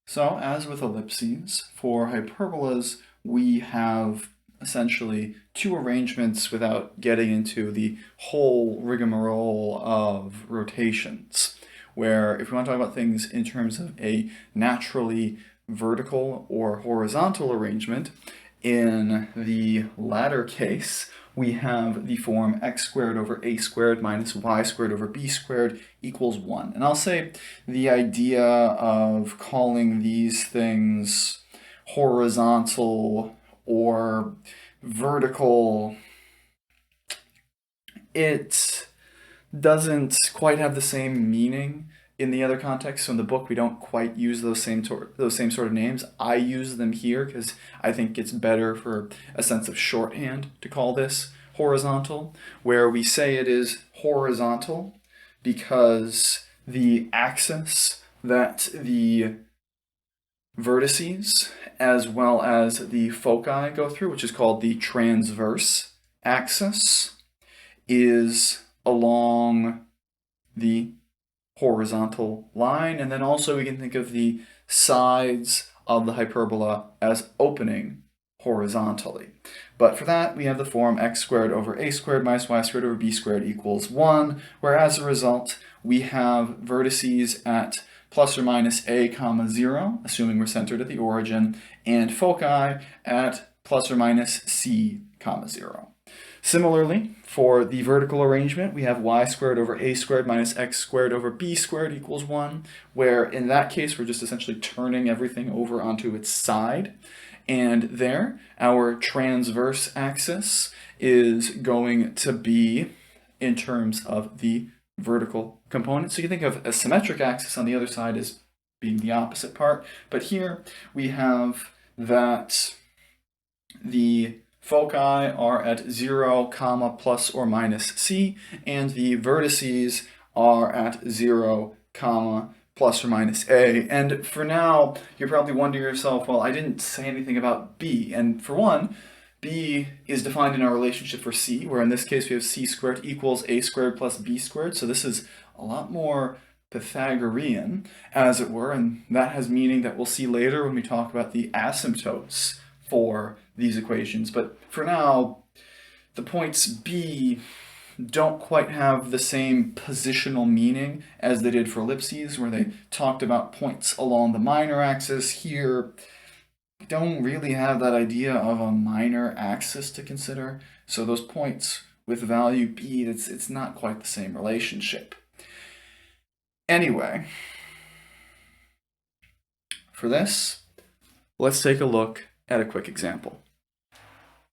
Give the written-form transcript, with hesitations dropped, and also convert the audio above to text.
So, as with ellipses, for hyperbolas, we have essentially two arrangements without getting into the whole rigmarole of rotations, where if we want to talk about things in terms of a naturally vertical or horizontal arrangement, in the latter case, we have the form x squared over a squared minus y squared over b squared equals 1. And I'll say the idea of calling these things horizontal or vertical, it doesn't quite have the same meaning in the other context. So in the book, we don't quite use those same sort of names. I use them here because I think it's better for a sense of shorthand to call this horizontal, where we say it is horizontal because the axis that the vertices as well as the foci go through, which is called the transverse axis, is along the horizontal line. And then also we can think of the sides of the hyperbola as opening horizontally. But for that, we have the form x squared over a squared minus y squared over b squared equals 1, where as a result, we have vertices at plus or minus a comma 0, assuming we're centered at the origin, and foci at plus or minus c comma 0. Similarly, for the vertical arrangement, we have y squared over a squared minus x squared over b squared equals 1, where in that case, we're just essentially turning everything over onto its side. And there, our transverse axis is going to be in terms of the vertical component. So you think of a symmetric axis on the other side as being the opposite part. But here we have that the foci are at 0, comma, plus or minus c, and the vertices are at 0, comma, plus or minus a. And for now, you're probably wondering to yourself, well, I didn't say anything about b. And for one, b is defined in our relationship for c, where in this case we have c squared equals a squared plus b squared. So this is a lot more Pythagorean, as it were, and that has meaning that we'll see later when we talk about the asymptotes for these equations. But for now, the points b don't quite have the same positional meaning as they did for ellipses, where they talked about points along the minor axis. Here, we don't really have that idea of a minor axis to consider. So those points with value b, it's not quite the same relationship. Anyway, for this, let's take a look at a quick example.